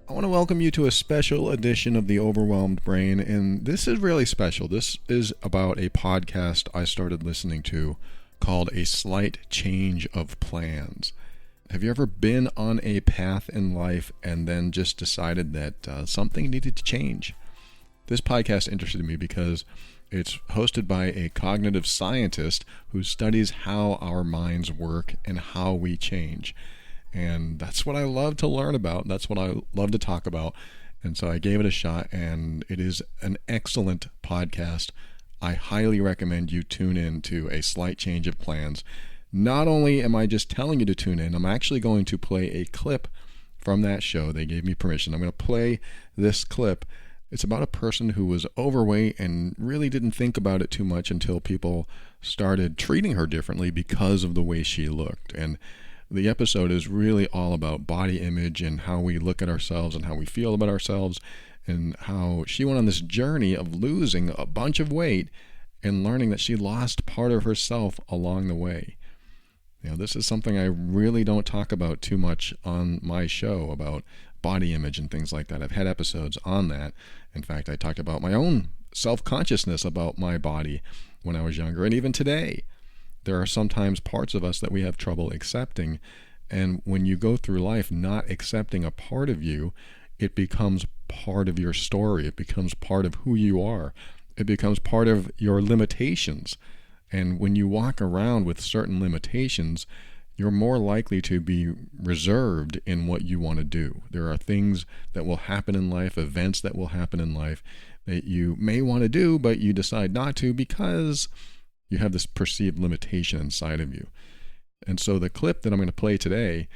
I want to welcome you to a special edition of The Overwhelmed Brain, and this is really special. This is about a podcast I started listening to called A Slight Change of Plans. Have you ever been on a path in life and then just decided that something needed to change? This podcast interested me because it's hosted by a cognitive scientist who studies how our minds work and how we change. And that's what I love to learn about. That's what I love to talk about. And so I gave it a shot, and it is an excellent podcast. I highly recommend you tune in to A Slight Change of Plans. Not only am I just telling you to tune in, I'm actually going to play a clip from that show. They gave me permission. I'm going to play this clip. It's about a person who was overweight and really didn't think about it too much until people started treating her differently because of the way she looked. And the episode is really all about body image and how we look at ourselves and how we feel about ourselves, and how she went on this journey of losing a bunch of weight and learning that she lost part of herself along the way. You know, this is something I really don't talk about too much on my show, about body image and things like that. I've had episodes on that. In fact, I talked about my own self-consciousness about my body when I was younger, and even today. There are sometimes parts of us that we have trouble accepting, and when you go through life not accepting a part of you, it becomes part of your story. It becomes part of who you are. It becomes part of your limitations. And when you walk around with certain limitations, you're more likely to be reserved in what you want to do. There are things that will happen in life, events that will happen in life that you may want to do, but you decide not to because you have this perceived limitation inside of you. And so the clip that I'm going to play today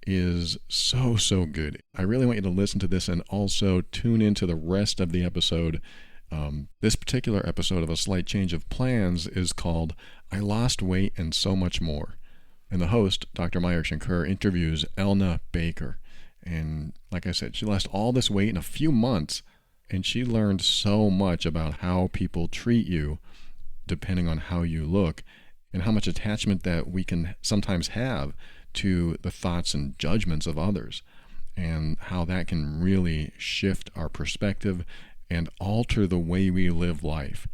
is so good. I really want you to listen to this and also tune into the rest of the episode. This particular episode of A Slight Change of Plans is called I Lost Weight and So Much More. And the host, Dr. Shankar, interviews Elna Baker. And like I said, she lost all this weight in a few months, and she learned so much about how people treat you depending on how you look, and how much attachment that we can sometimes have to the thoughts and judgments of others, and how that can really shift our perspective and alter the way we live life.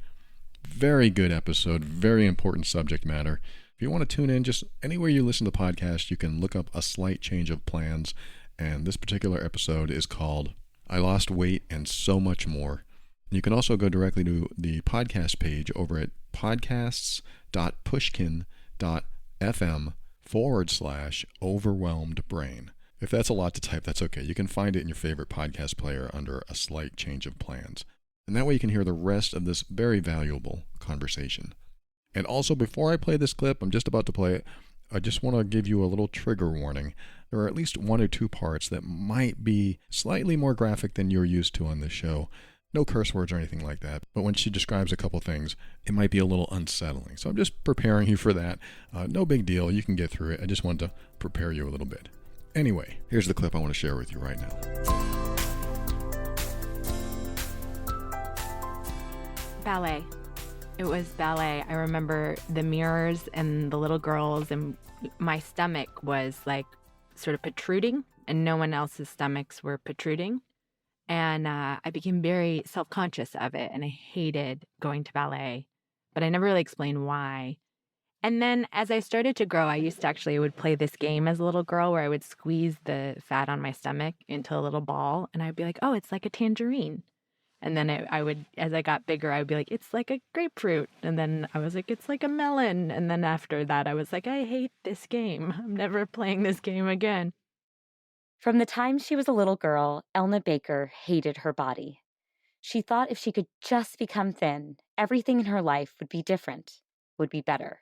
Very good episode, very important subject matter. If you want to tune in, just anywhere you listen to the podcast, you can look up A Slight Change of Plans, and this particular episode is called I Lost Weight and So Much More. You can also go directly to the podcast page over at podcasts.pushkin.fm/overwhelmed brain. If that's a lot to type, that's okay. You can find it in your favorite podcast player under A Slight Change of Plans. And that way you can hear the rest of this very valuable conversation. And also, before I play this clip, I'm just about to play it, I just want to give you a little trigger warning. There are at least one or two parts that might be slightly more graphic than you're used to on this show. No curse words or anything like that, but when she describes a couple things, it might be a little unsettling. So I'm just preparing you for that. No big deal. You can get through it. I just wanted to prepare you a little bit. Anyway, here's the clip I want to share with you right now. Ballet. It was ballet. I remember the mirrors and the little girls, and my stomach was like sort of protruding, and no one else's stomachs were protruding. And I became very self-conscious of it, and I hated going to ballet, but I never really explained why. And then as I started to grow, I would play this game as a little girl where I would squeeze the fat on my stomach into a little ball, and I'd be like, oh, it's like a tangerine. And then I would, as I got bigger, I would be like, it's like a grapefruit. And then I was like, it's like a melon. And then after that, I was like, I hate this game. I'm never playing this game again. From the time she was a little girl, Elna Baker hated her body. She thought if she could just become thin, everything in her life would be different, would be better.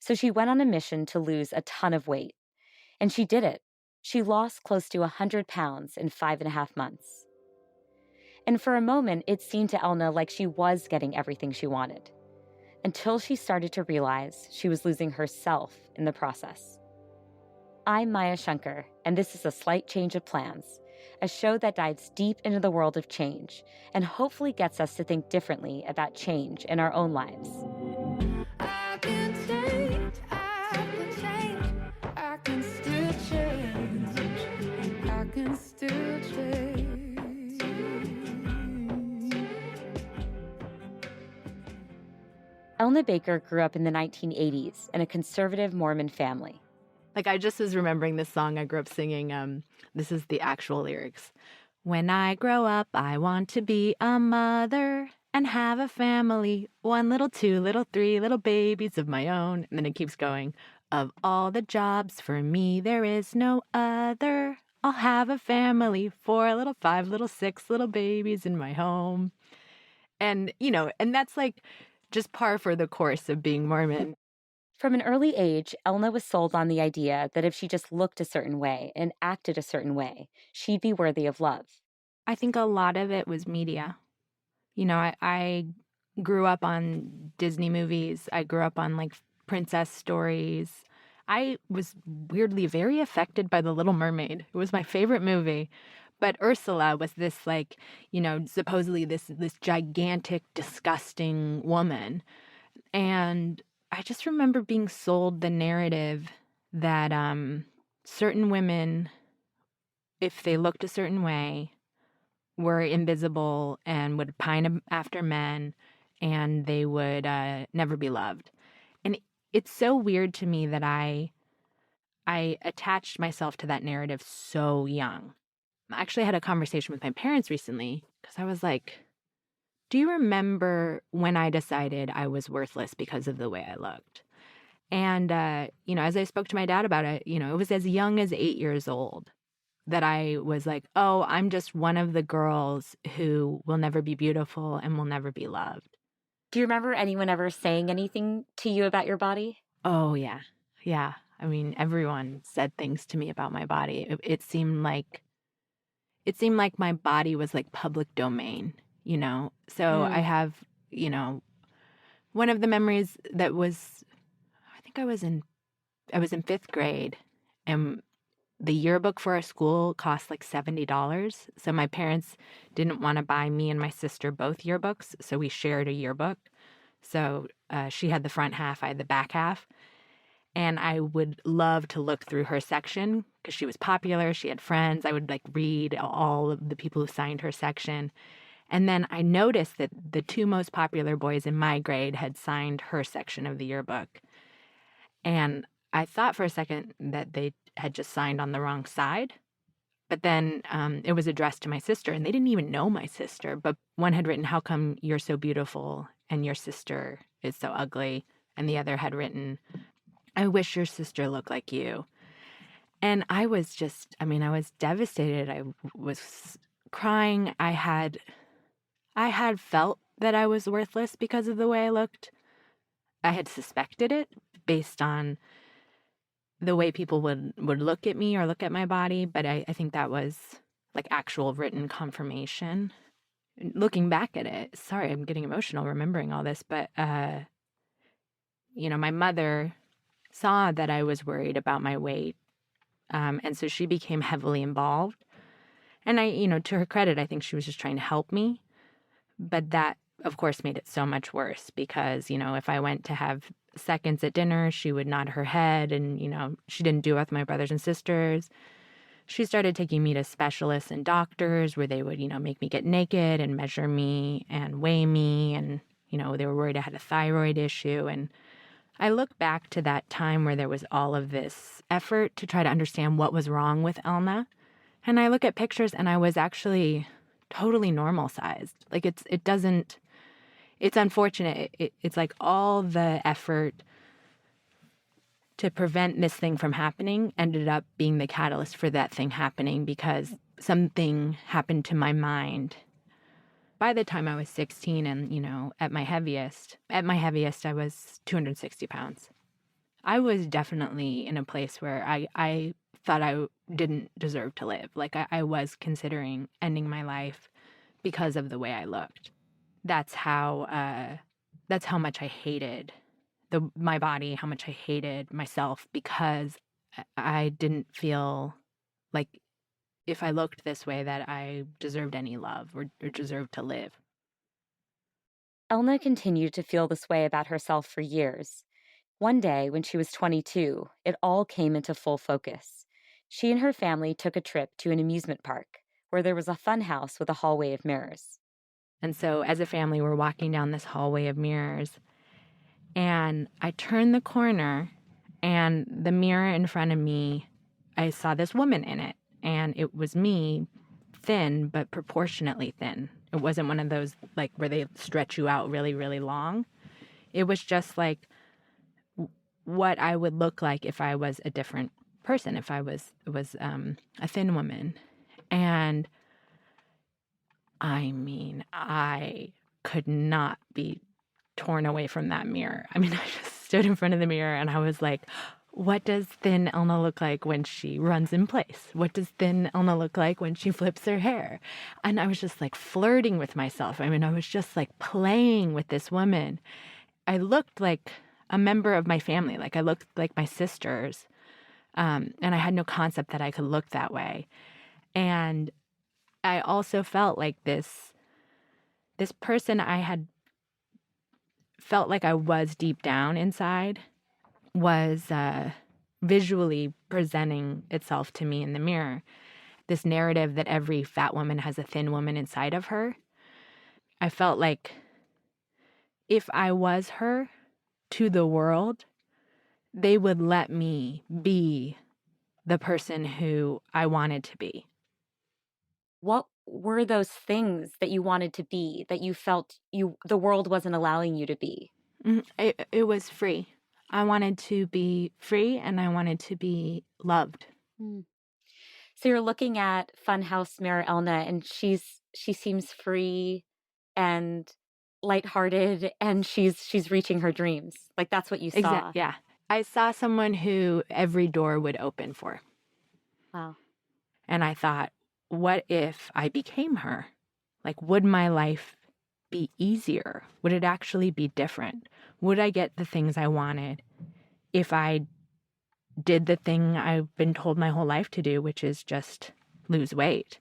So she went on a mission to lose a ton of weight. And she did it. She lost close to 100 pounds in 5.5 months. And for a moment, it seemed to Elna like she was getting everything she wanted, until she started to realize she was losing herself in the process. I'm Maya Shankar, and this is A Slight Change of Plans, a show that dives deep into the world of change and hopefully gets us to think differently about change in our own lives. I can change, I can still change, I can still change. Elna Baker grew up in the 1980s in a conservative Mormon family. Like, I just was remembering this song I grew up singing. This is the actual lyrics. When I grow up, I want to be a mother and have a family. 1 little, 2 little, 3 little babies of my own. And then it keeps going. Of all the jobs, for me, there is no other. I'll have a family, 4 little, 5 little, 6 little babies in my home. And, and that's like just par for the course of being Mormon. From an early age, Elna was sold on the idea that if she just looked a certain way and acted a certain way, she'd be worthy of love. I think a lot of it was media. I grew up on Disney movies. I grew up on like princess stories. I was weirdly very affected by The Little Mermaid. It was my favorite movie. But Ursula was this like, supposedly this gigantic, disgusting woman. And I just remember being sold the narrative that certain women, if they looked a certain way, were invisible and would pine after men, and they would never be loved. And it's so weird to me that I attached myself to that narrative so young. I actually had a conversation with my parents recently because I was like, do you remember when I decided I was worthless because of the way I looked? And, as I spoke to my dad about it, it was as young as 8 years old that I was like, oh, I'm just one of the girls who will never be beautiful and will never be loved. Do you remember anyone ever saying anything to you about your body? Oh, yeah. Yeah. I mean, everyone said things to me about my body. It seemed like my body was like public domain, So I have, one of the memories that was, I think I was in 5th grade, and the yearbook for our school cost like $70. So my parents didn't want to buy me and my sister both yearbooks. So we shared a yearbook. So she had the front half, I had the back half. And I would love to look through her section because she was popular. She had friends. I would like read all of the people who signed her section. And then I noticed that the 2 most popular boys in my grade had signed her section of the yearbook. And I thought for a second that they had just signed on the wrong side. But then it was addressed to my sister, and they didn't even know my sister. But one had written, "How come you're so beautiful and your sister is so ugly?" And the other had written, "I wish your sister looked like you." And I was devastated. I was crying. I had felt that I was worthless because of the way I looked. I had suspected it based on the way people would look at me or look at my body, but I think that was like actual written confirmation. Looking back at it, sorry, I'm getting emotional remembering all this, but my mother saw that I was worried about my weight, and so she became heavily involved. And to her credit, I think she was just trying to help me, but that, of course, made it so much worse because, if I went to have seconds at dinner, she would nod her head, and, she didn't do it with my brothers and sisters. She started taking me to specialists and doctors where they would, make me get naked and measure me and weigh me. And, they were worried I had a thyroid issue. And I look back to that time where there was all of this effort to try to understand what was wrong with Elna. And I look at pictures and I was actually totally normal sized. Like it's unfortunate. It's like all the effort to prevent this thing from happening ended up being the catalyst for that thing happening because something happened to my mind. By the time I was 16 and, at my heaviest, I was 260 pounds. I was definitely in a place where I thought I didn't deserve to live. Like I was considering ending my life because of the way I looked. That's how much I hated my body, how much I hated myself because I didn't feel like if I looked this way that I deserved any love or deserved to live. Elna continued to feel this way about herself for years. One day, when she was 22, it all came into full focus. She and her family took a trip to an amusement park where there was a fun house with a hallway of mirrors. And so as a family, we're walking down this hallway of mirrors. And I turned the corner, and the mirror in front of me, I saw this woman in it. And it was me, thin, but proportionately thin. It wasn't one of those like where they stretch you out really, really long. It was just like what I would look like if I was a different person, if I was a thin woman. And I mean, I could not be torn away from that mirror. I mean, I just stood in front of the mirror and I was like, what does thin Elna look like when she runs in place? What does thin Elna look like when she flips her hair? And I was just like flirting with myself. I mean, I was just like playing with this woman. I looked like a member of my family. Like I looked like my sisters. And I had no concept that I could look that way. And I also felt like this person I had felt like I was deep down inside was visually presenting itself to me in the mirror. This narrative that every fat woman has a thin woman inside of her. I felt like if I was her to the world, they would let me be the person who I wanted to be. What were those things that you wanted to be that you felt the world wasn't allowing you to be? It was free. I wanted to be free and I wanted to be loved. So you're looking at Funhouse Mirror Elna, and she seems free and lighthearted, and she's reaching her dreams. Like that's what you saw. Exactly. Yeah. I saw someone who every door would open for. Wow. And I thought, what if I became her? Like, would my life be easier? Would it actually be different? Would I get the things I wanted if I did the thing I've been told my whole life to do, which is just lose weight?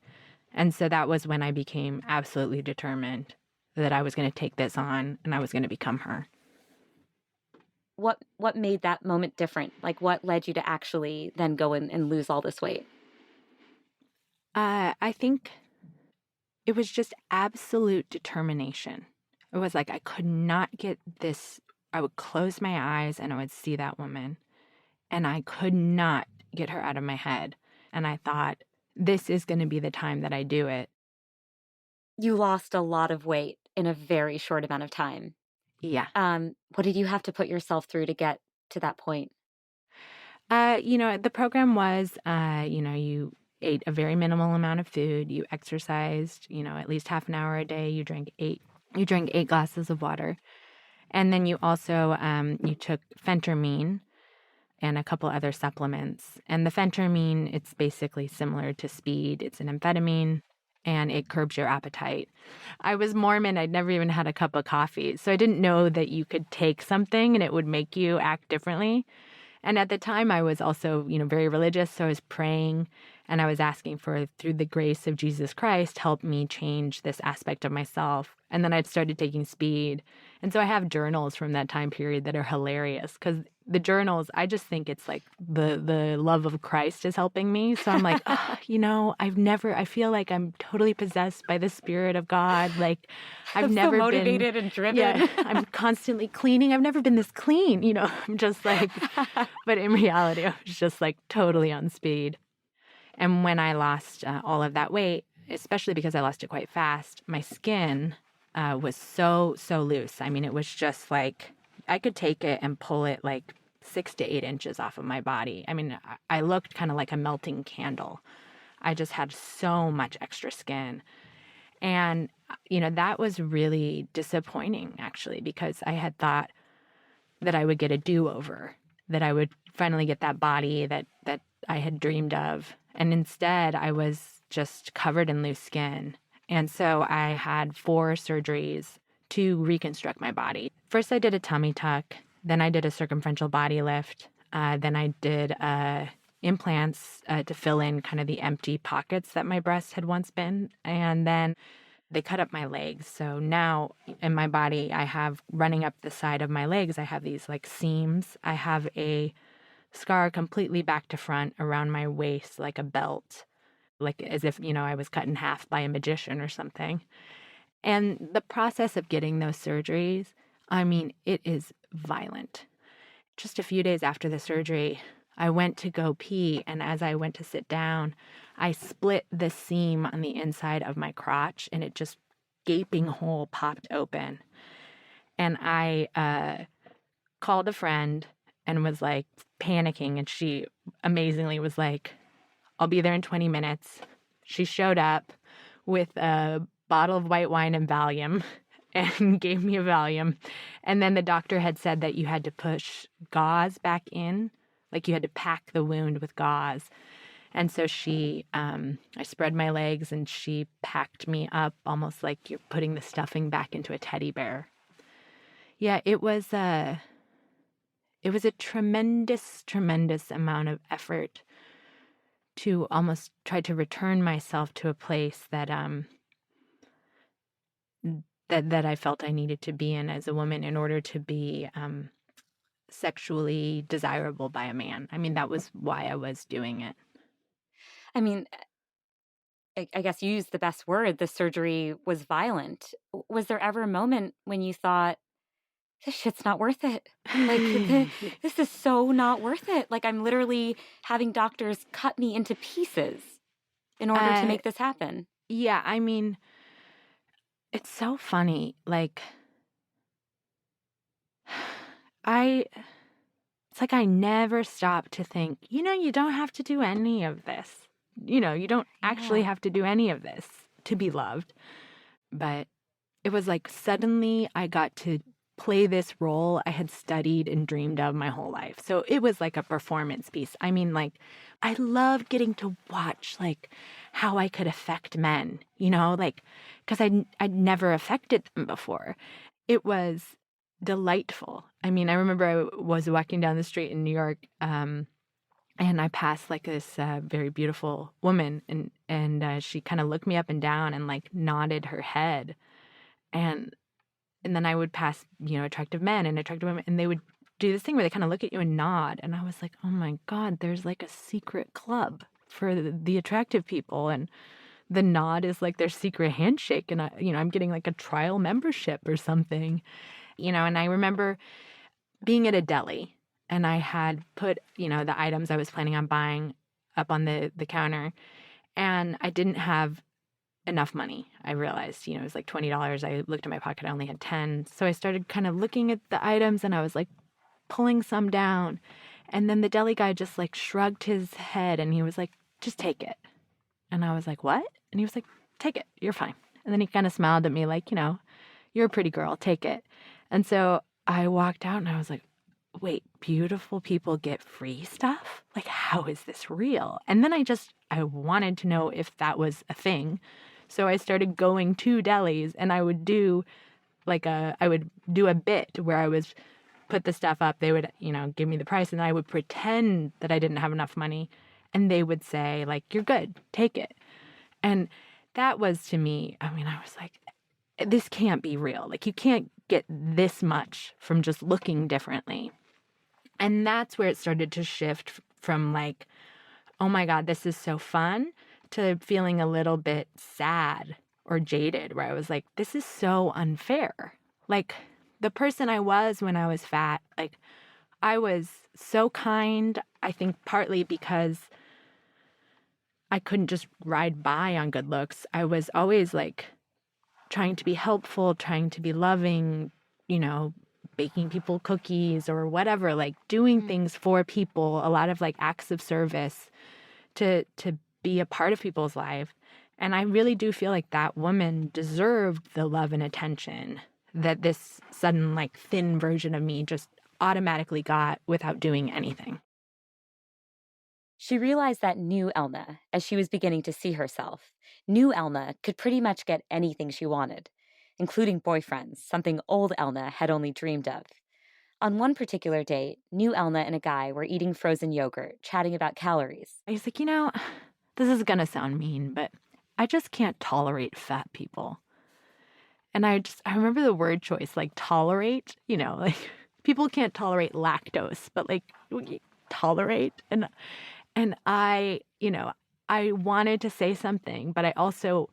And so that was when I became absolutely determined that I was going to take this on and I was going to become her. What made that moment different? Like what led you to actually then go and lose all this weight? I think it was just absolute determination. It was like I could not get this. I would close my eyes and I would see that woman, and I could not get her out of my head. And I thought, this is going to be the time that I do it. You lost a lot of weight in a very short amount of time. Yeah. What did you have to put yourself through to get to that point? The program was, you ate a very minimal amount of food. You exercised, at least half an hour a day. You drank 8 glasses of water. And then you also, you took phentermine and a couple other supplements. And the phentermine, it's basically similar to speed. It's an amphetamine, and it curbs your appetite. I was Mormon. I'd never even had a cup of coffee. So I didn't know that you could take something and it would make you act differently. And at the time, I was also, very religious. So I was praying and I was asking for, through the grace of Jesus Christ, help me change this aspect of myself. And then I'd started taking speed. And so I have journals from that time period that are hilarious because the journals, I just think it's like the love of Christ is helping me. So I'm like, I feel like I'm totally possessed by the Spirit of God. Like I've never so motivated been, and driven. Yeah, I'm constantly cleaning. I've never been this clean, I'm just like, but in reality, I was just like totally on speed. And when I lost all of that weight, especially because I lost it quite fast, my skin was so loose. I mean, it was just like I could take it and pull it like 6 to 8 inches off of my body. I mean, I looked kind of like a melting candle. I just had so much extra skin. And, that was really disappointing, actually, because I had thought that I would get a do-over, that I would finally get that body that I had dreamed of. And instead, I was just covered in loose skin. And so I had 4 surgeries to reconstruct my body. First, I did a tummy tuck. Then I did a circumferential body lift. Then I did implants to fill in kind of the empty pockets that my breast had once been. And then they cut up my legs. So now in my body, I have running up the side of my legs, I have these like seams. I have a scar completely back to front around my waist, like a belt, like as if, I was cut in half by a magician or something. And the process of getting those surgeries, I mean, it is violent. Just a few days after the surgery, I went to go pee, and as I went to sit down, I split the seam on the inside of my crotch, and it just gaping hole popped open. And I called a friend and was like panicking, and she amazingly was like, I'll be there in 20 minutes. She showed up with a bottle of white wine and Valium and gave me a Valium. And then the doctor had said that you had to push gauze back in, like you had to pack the wound with gauze. And so I spread my legs and she packed me up almost like you're putting the stuffing back into a teddy bear. Yeah, it was a tremendous, tremendous amount of effort to almost try to return myself to a place that that I felt I needed to be in as a woman in order to be sexually desirable by a man. I mean, that was why I was doing it. I mean, I guess you used the best word. The surgery was violent. Was there ever a moment when you thought, this shit's not worth it? Like, this is so not worth it. Like, I'm literally having doctors cut me into pieces in order to make this happen. Yeah, I mean, it's so funny. Like, it's like I never stopped to think, you don't have to do any of this. You don't actually have to do any of this to be loved. But it was like suddenly I got to play this role I had studied and dreamed of my whole life. So it was like a performance piece. I mean, like, I loved getting to watch, like, how I could affect men, like, because I'd never affected them before. It was delightful. I mean, I remember I was walking down the street in New York, and I passed like this very beautiful woman, and she kind of looked me up and down and like nodded her head, and then I would pass, attractive men and attractive women, and they would do this thing where they kind of look at you and nod, and I was like, oh my God, there's like a secret club for the attractive people, and the nod is like their secret handshake, and I'm getting like a trial membership or something, and I remember being at a deli. And I had put, the items I was planning on buying up on the counter, and I didn't have enough money. I realized, it was like $20. I looked in my pocket, I only had 10. So I started kind of looking at the items, and I was like pulling some down. And then the deli guy just like shrugged his head, and he was like, just take it. And I was like, what? And he was like, take it, you're fine. And then he kind of smiled at me like, you're a pretty girl, take it. And so I walked out, and I was like, wait, beautiful people get free stuff? Like, how is this real? And then I wanted to know if that was a thing. So I started going to delis, and I would do a bit where I was put the stuff up. They would, give me the price, and I would pretend that I didn't have enough money, and they would say like, you're good, take it. And that was, to me, I mean, I was like, this can't be real. Like, you can't get this much from just looking differently. And that's where it started to shift from like, oh my God, this is so fun, to feeling a little bit sad or jaded, where I was like, this is so unfair. Like, the person I was when I was fat, like, I was so kind, I think partly because I couldn't just ride by on good looks. I was always like trying to be helpful, trying to be loving, baking people cookies or whatever, like doing things for people, a lot of like acts of service to be a part of people's life. And I really do feel like that woman deserved the love and attention that this sudden like thin version of me just automatically got without doing anything. She realized that new Elna, as she was beginning to see herself, new Elna could pretty much get anything she wanted, including boyfriends, something old Elna had only dreamed of. On one particular date, new Elna and a guy were eating frozen yogurt, chatting about calories. I was like, this is going to sound mean, but I just can't tolerate fat people. And I remember the word choice, like tolerate, like people can't tolerate lactose, but like tolerate. And I wanted to say something, but I also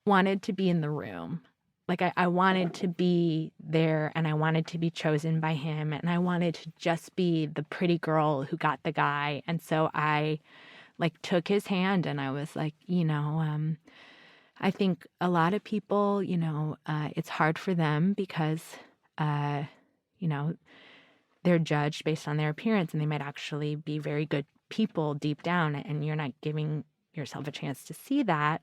wanted to be in the room. like I wanted to be there and I wanted to be chosen by him and I wanted to just be the pretty girl who got the guy. And so I like took his hand and I was like, I think a lot of people, it's hard for them because, they're judged based on their appearance and they might actually be very good people deep down and you're not giving yourself a chance to see that,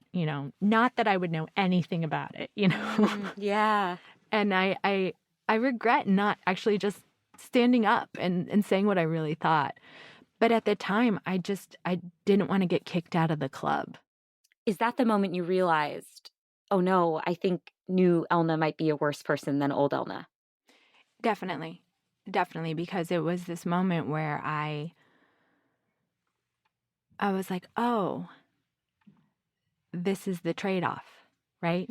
not that I would know anything about it, Yeah. And I regret not actually just standing up and saying what I really thought. But at the time, I didn't want to get kicked out of the club. Is that the moment you realized, oh no, I think new Elna might be a worse person than old Elna? Definitely. Definitely, because it was this moment where I was like, oh, this is the trade-off, right?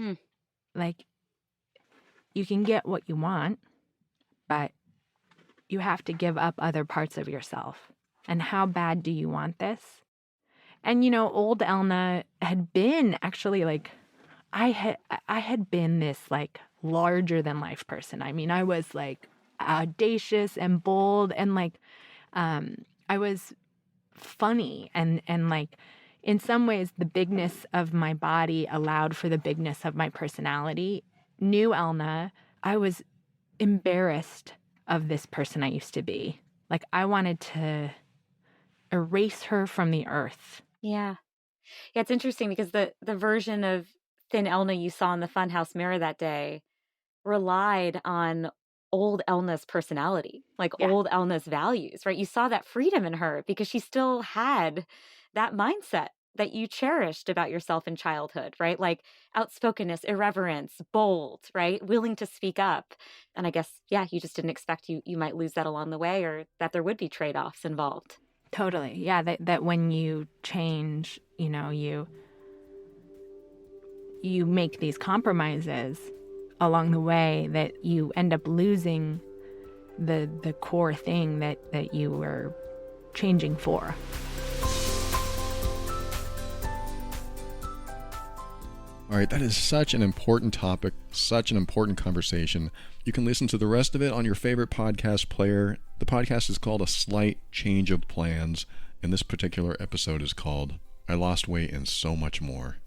Like, you can get what you want, but you have to give up other parts of yourself. And how bad do you want this? And, old Elna had been actually like, I had been this like larger than life person. I mean, I was like audacious and bold and like, I was funny and like in some ways the bigness of my body allowed for the bigness of my personality. New Elna, I was embarrassed of this person I used to be. Like I wanted to erase her from the earth. Yeah. Yeah, it's interesting because the version of thin Elna you saw in the funhouse mirror that day relied on old Elna's personality, like old Elna's values, right? You saw that freedom in her because she still had that mindset that you cherished about yourself in childhood, right? Like outspokenness, irreverence, bold, right? Willing to speak up. And I guess, you just didn't expect you might lose that along the way or that there would be trade-offs involved. Totally. Yeah, that when you change, you make these compromises along the way that you end up losing the core thing that you were changing for. All right, that is such an important topic, such an important conversation. You can listen to the rest of it on your favorite podcast player. The podcast is called A Slight Change of Plans, and this particular episode is called I Lost Weight and So Much More.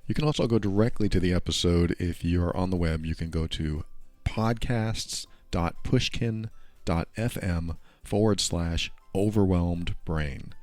You can also go directly to the episode if you're on the web. You can go to podcasts.pushkin.fm/overwhelmed brain.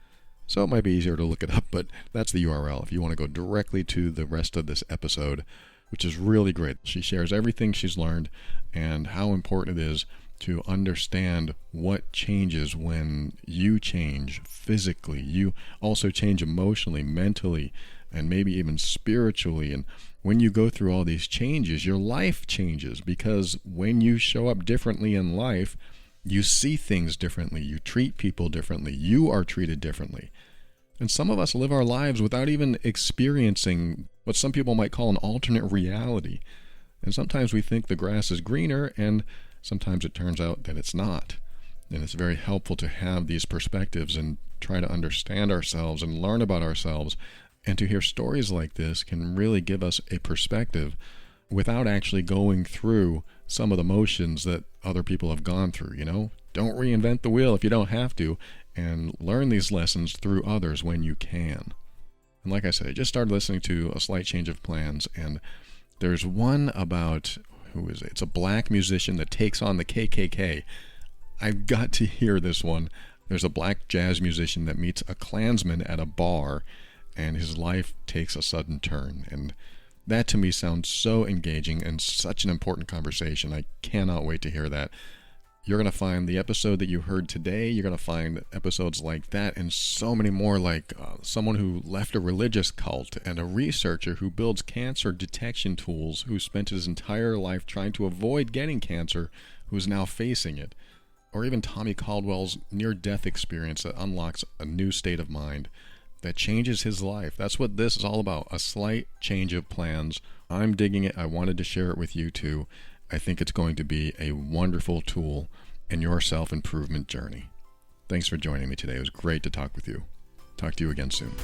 So it might be easier to look it up, but that's the URL if you want to go directly to the rest of this episode, which is really great. She shares everything she's learned and how important it is to understand what changes when you change physically. You also change emotionally, mentally, and maybe even spiritually. And when you go through all these changes, your life changes because when you show up differently in life, you see things differently, you treat people differently, you are treated differently. And some of us live our lives without even experiencing what some people might call an alternate reality. And sometimes we think the grass is greener, and sometimes it turns out that it's not. And it's very helpful to have these perspectives and try to understand ourselves and learn about ourselves. And to hear stories like this can really give us a perspective without actually going through some of the motions that other people have gone through, Don't reinvent the wheel if you don't have to, and learn these lessons through others when you can. And like I said, I just started listening to A Slight Change of Plans, and there's one about, who is it? It's a black musician that takes on the KKK. I've got to hear this one. There's a black jazz musician that meets a Klansman at a bar, and his life takes a sudden turn. And that to me sounds so engaging and such an important conversation. I cannot wait to hear that. You're going to find the episode that you heard today. You're going to find episodes like that and so many more, like someone who left a religious cult and a researcher who builds cancer detection tools who spent his entire life trying to avoid getting cancer, who's now facing it. Or even Tommy Caldwell's near-death experience that unlocks a new state of mind that changes his life. That's what this is all about, a slight change of plans. I'm digging it. I wanted to share it with you too. I think it's going to be a wonderful tool in your self-improvement journey. Thanks for joining me today. It was great to talk with you. Talk to you again soon.